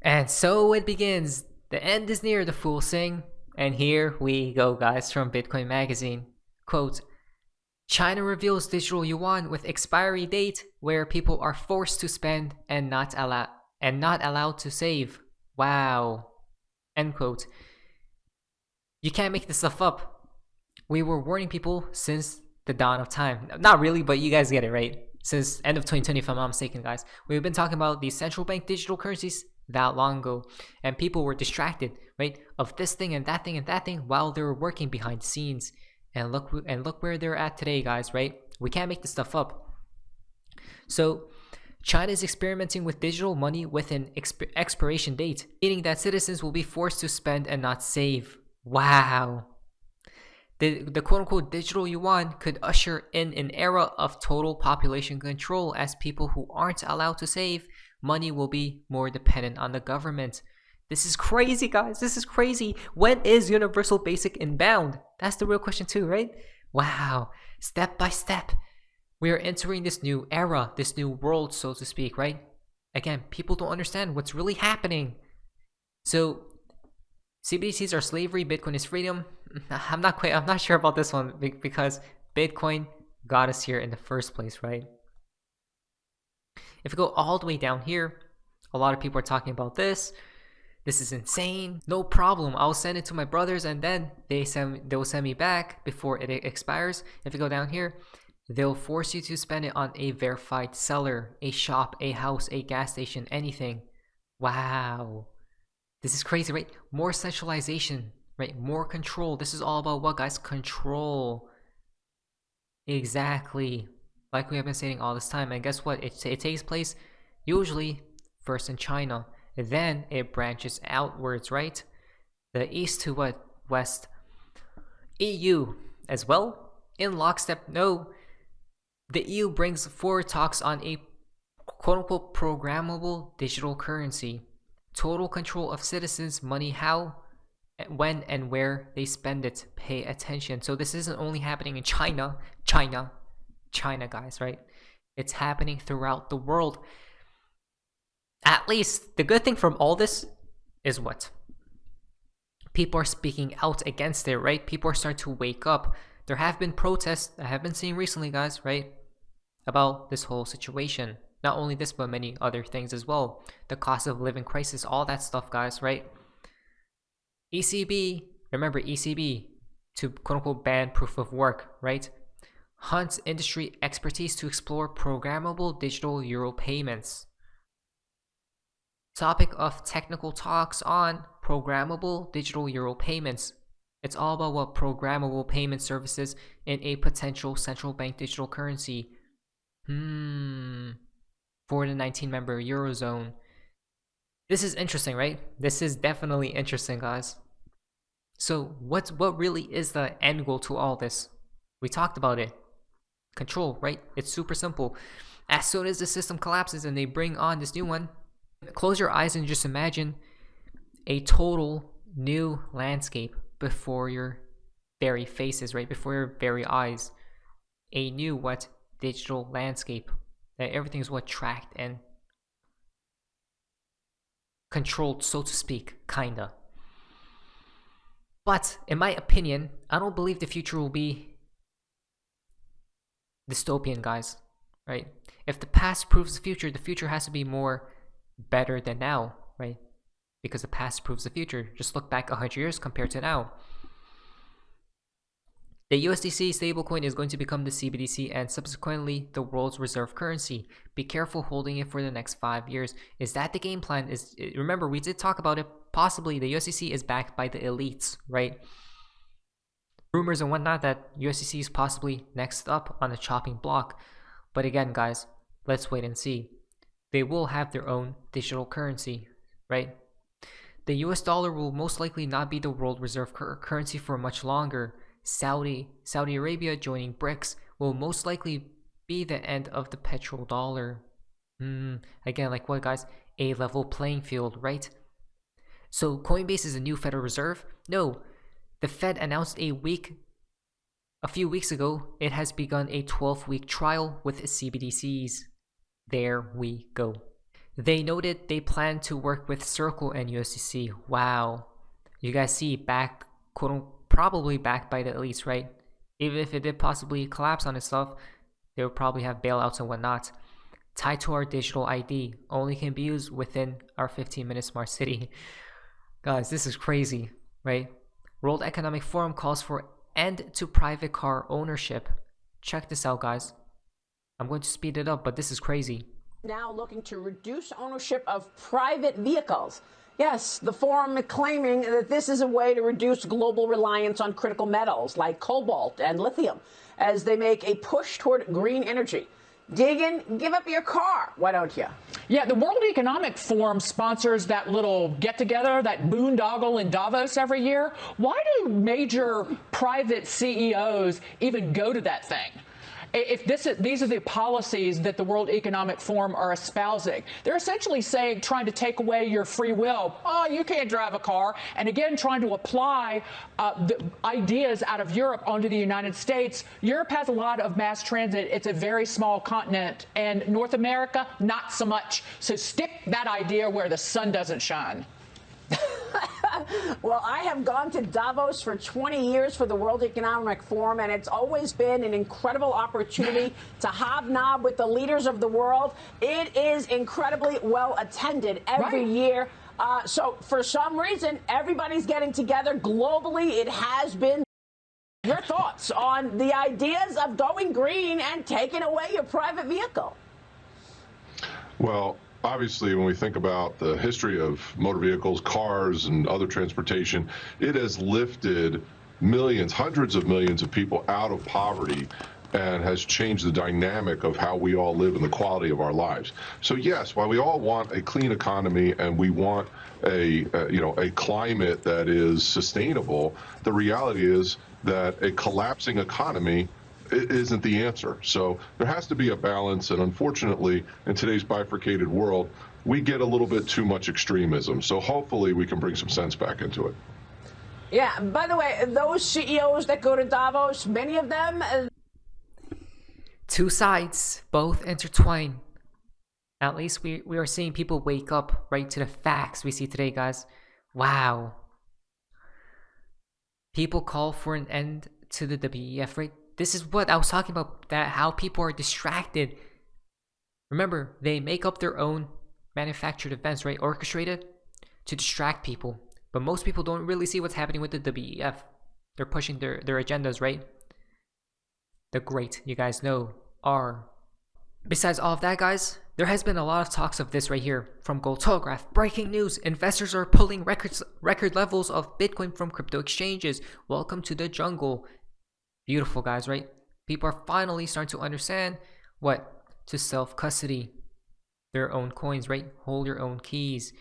And so it begins. The end is near, the fools sing. And here we go, guys, from Bitcoin Magazine. Quote, China reveals digital yuan with expiry date where people are forced to spend and not allowed to save. Wow. End quote. You can't make this stuff up. We were warning people since the dawn of time. Not really, but you guys get it, right? Since end of 2020, if I'm not mistaken, guys. We've been talking about these central bank digital currencies that long ago, and people were distracted, right, of this thing and that thing and that thing while they were working behind the scenes. And look where they're at today, guys, right? We can't make this stuff up. So China is experimenting with digital money with an expiration date, meaning that citizens will be forced to spend and not save. Wow. The quote-unquote digital yuan could usher in an era of total population control, as people who aren't allowed to save money will be more dependent on the government. This is crazy, guys. This is crazy. When is universal basic inbound? That's the real question too, right? Wow. Step by step, we are entering this new era, this new world, so to speak, right? Again, people don't understand what's really happening. So CBDCs are slavery, Bitcoin is freedom. I'm not sure about this one because Bitcoin got us here in the first place, right? If we go all the way down here, a lot of people are talking about this. This is insane. No problem. I'll send it to my brothers and then they'll send me back before it expires. If you go down here, they'll force you to spend it on a verified seller, a shop, a house, a gas station, anything. Wow. This is crazy, right? More centralization, right? More control. This is all about what, guys? Control. Exactly. Like we have been saying all this time. And guess what? It takes place usually first in China. Then it branches outwards, right? The east to what? West. EU as well. In lockstep, no. The EU brings forward talks on a quote-unquote programmable digital currency. Total control of citizens' money, how, when, and where they spend it. Pay attention. So this isn't only happening in China, guys, right? It's happening throughout the world. At least the good thing from all this is what? People are speaking out against it, right? People are starting to wake up. There have been protests I have been seeing recently, guys, right? About this whole situation. Not only this, but many other things as well. The cost of living crisis, all that stuff, guys, right? ECB, remember ECB, to quote-unquote ban proof of work, right? Hunts industry expertise to explore programmable digital euro payments. Topic of technical talks on programmable digital euro payments. It's all about what programmable payment services in a potential central bank digital currency. For the 19-member Eurozone. This is interesting, right? This is definitely interesting, guys. So what really is the end goal to all this? We talked about it. Control, right? It's super simple. As soon as the system collapses and they bring on this new one, close your eyes and just imagine a total new landscape before your very faces, right? Before your very eyes. A new what? Digital landscape. That everything's what? Tracked and controlled, so to speak, kinda. But in my opinion, I don't believe the future will be dystopian, guys, right? If the past proves the future has to be more better than now, right? Because the past proves the future. Just look back 100 years compared to now. The USDC stablecoin is going to become the CBDC and subsequently the world's reserve currency. Be careful holding it for the next 5 years. Is that the game plan? Remember, we did talk about it. Possibly the USDC is backed by the elites, right? Rumors and whatnot that USDC is possibly next up on the chopping block. But again, guys, let's wait and see. They will have their own digital currency, right? The US dollar will most likely not be the world reserve currency for much longer. Saudi Arabia joining BRICS will most likely be the end of the petrodollar. Again, like what, guys? A level playing field, right? So Coinbase is a new Federal Reserve? No, the Fed announced a few weeks ago it has begun a 12-week trial with CBDCs. There we go. They noted they plan to work with Circle and USDC. Wow. You guys see, probably backed by the elites, right? Even if it did possibly collapse on itself, they would probably have bailouts and whatnot. Tied to our digital ID, only can be used within our 15-minute smart city. Guys, this is crazy, right? World Economic Forum calls for end to private car ownership. Check this out, guys. I'm going to speed it up, but this is crazy. Now looking to reduce ownership of private vehicles. Yes, the forum is claiming that this is a way to reduce global reliance on critical metals like cobalt and lithium as they make a push toward green energy. Dig in, give up your car, why don't you? Yeah, the World Economic Forum sponsors that little get-together, that boondoggle in Davos every year. Why do major private CEOs even go to that thing? If these are the policies that the World Economic Forum are espousing, they're essentially saying, trying to take away your free will. Oh, you can't drive a car. And again, trying to apply the ideas out of Europe onto the United States. Europe has a lot of mass transit. It's a very small continent. And North America, not so much. So stick that idea where the sun doesn't shine. Well, I have gone to Davos for 20 years for the World Economic Forum, and it's always been an incredible opportunity to hobnob with the leaders of the world. It is incredibly well attended every year. So for some reason, everybody's getting together globally. It has been. Your thoughts on the ideas of going green and taking away your private vehicle? Well, obviously, when we think about the history of motor vehicles, cars, and other transportation, it has lifted millions, hundreds of millions of people out of poverty and has changed the dynamic of how we all live and the quality of our lives. So yes, while we all want a clean economy and we want a climate that is sustainable, the reality is that a collapsing economy isn't the answer. So there has to be a balance, and unfortunately, in today's bifurcated world, we get a little bit too much extremism. So hopefully we can bring some sense back into it. Yeah, by the way, those CEOs that go to Davos, many of them... Two sides, both intertwined. At least we are seeing people wake up right to the facts we see today, guys. Wow. People call for an end to the WEF, right? This is what I was talking about, that how people are distracted. Remember, they make up their own manufactured events, right? Orchestrated to distract people. But most people don't really see what's happening with the WEF. They're pushing their agendas, right? The great, you guys know, are. Besides all of that, guys, there has been a lot of talks of this right here. From Gold Telegraph, breaking news, investors are pulling record levels of Bitcoin from crypto exchanges. Welcome to the jungle. Beautiful, guys, right? People are finally starting to understand what? To self-custody their own coins, right? Hold your own keys.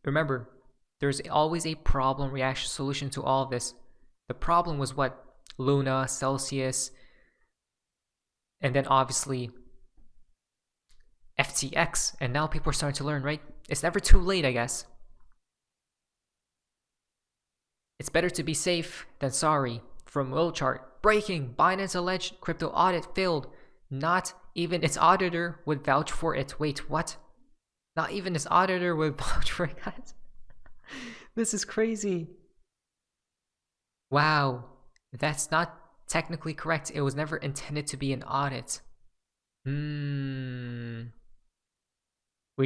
Remember, there's always a problem reaction solution to all of this. The problem was what? Luna, Celsius, and then obviously FTX. And now people are starting to learn, right? It's never too late, I guess. It's better to be safe than sorry. From Willchart, breaking, Binance alleged crypto audit failed. Not even its auditor would vouch for it. Wait, what? Not even its auditor would vouch for it, guys. This is crazy. Wow, that's not technically correct. It was never intended to be an audit. We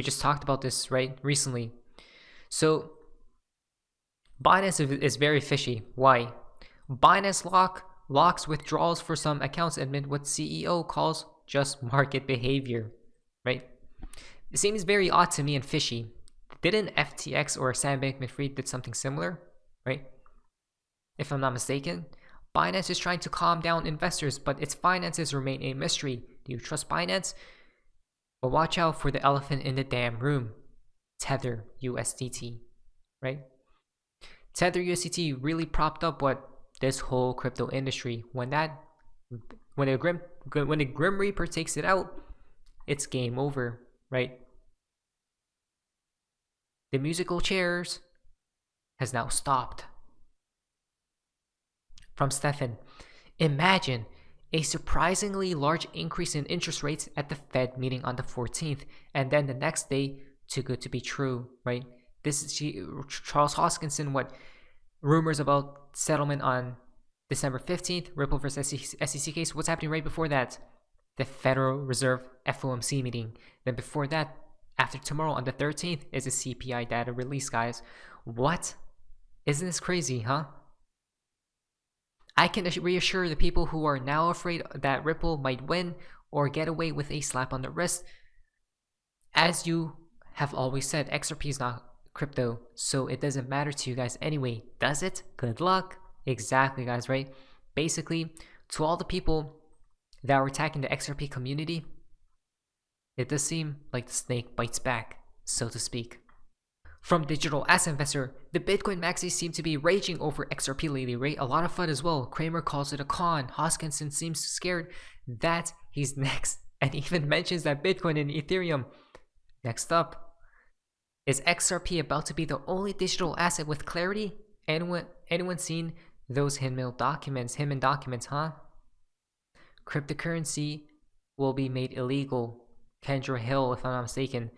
just talked about this, right, recently. So Binance is very fishy. Why? Binance locks withdrawals for some accounts amid what CEO calls just market behavior, right? It seems very odd to me and fishy. Didn't FTX or Sam Bankman-Fried did something similar, right? If I'm not mistaken, Binance is trying to calm down investors, but its finances remain a mystery. Do you trust Binance? But watch out for the elephant in the damn room. Tether USDT, right? Tether USDT really propped up what this whole crypto industry. When the Grim Reaper takes it out, it's game over, right? The musical chairs has now stopped. From Stefan, imagine a surprisingly large increase in interest rates at the Fed meeting on the 14th, and then the next day, too good to be true, right? This is Charles Hoskinson, what rumors about settlement on December 15th, Ripple versus SEC case. What's happening right before that? The Federal Reserve FOMC meeting. Then before that, after tomorrow on the 13th, is a CPI data release, guys. What? Isn't this crazy, huh? I can reassure the people who are now afraid that Ripple might win or get away with a slap on the wrist. As you have always said, XRP is not crypto, so it doesn't matter to you guys anyway. Does it? Good luck. Exactly, guys, right? Basically, to all the people that were attacking the XRP community, it does seem like the snake bites back, so to speak. From Digital Asset Investor, the Bitcoin maxis seem to be raging over XRP lately, right? A lot of fun as well. Kramer calls it a con. Hoskinson seems scared that he's next, and even mentions that Bitcoin and Ethereum. Next up, is XRP about to be the only digital asset with clarity? Anyone seen those Hinman documents, huh? Cryptocurrency will be made illegal. Kendra Hill, if I'm not mistaken.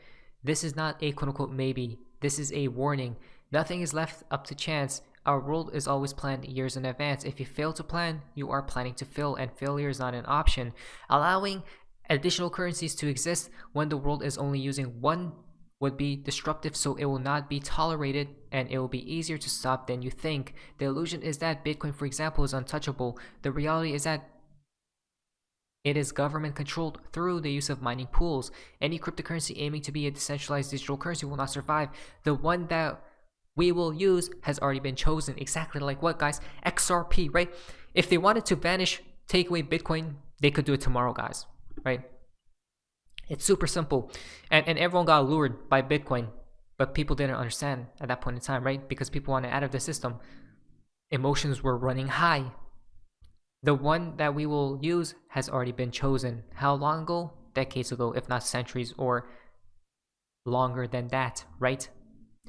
This is not a quote-unquote maybe. This is a warning. Nothing is left up to chance. Our world is always planned years in advance. If you fail to plan, you are planning to fail, and failure is not an option. Allowing additional currencies to exist when the world is only using one would be disruptive, so it will not be tolerated, and it will be easier to stop than you think. The illusion is that Bitcoin, for example, is untouchable. The reality is that it is government controlled through the use of mining pools. Any cryptocurrency aiming to be a decentralized digital currency will not survive. The one that we will use has already been chosen. Exactly like what, guys? XRP, right? If they wanted to vanish, take away Bitcoin, they could do it tomorrow, guys, right? It's super simple. And everyone got lured by Bitcoin, but people didn't understand at that point in time, right? Because people wanted out of the system. Emotions were running high. The one that we will use has already been chosen. How long ago? Decades ago, if not centuries, or longer than that, right?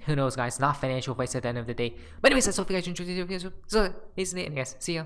Who knows, guys? Not financial advice at the end of the day. But anyways, that's all for you guys. So, see ya.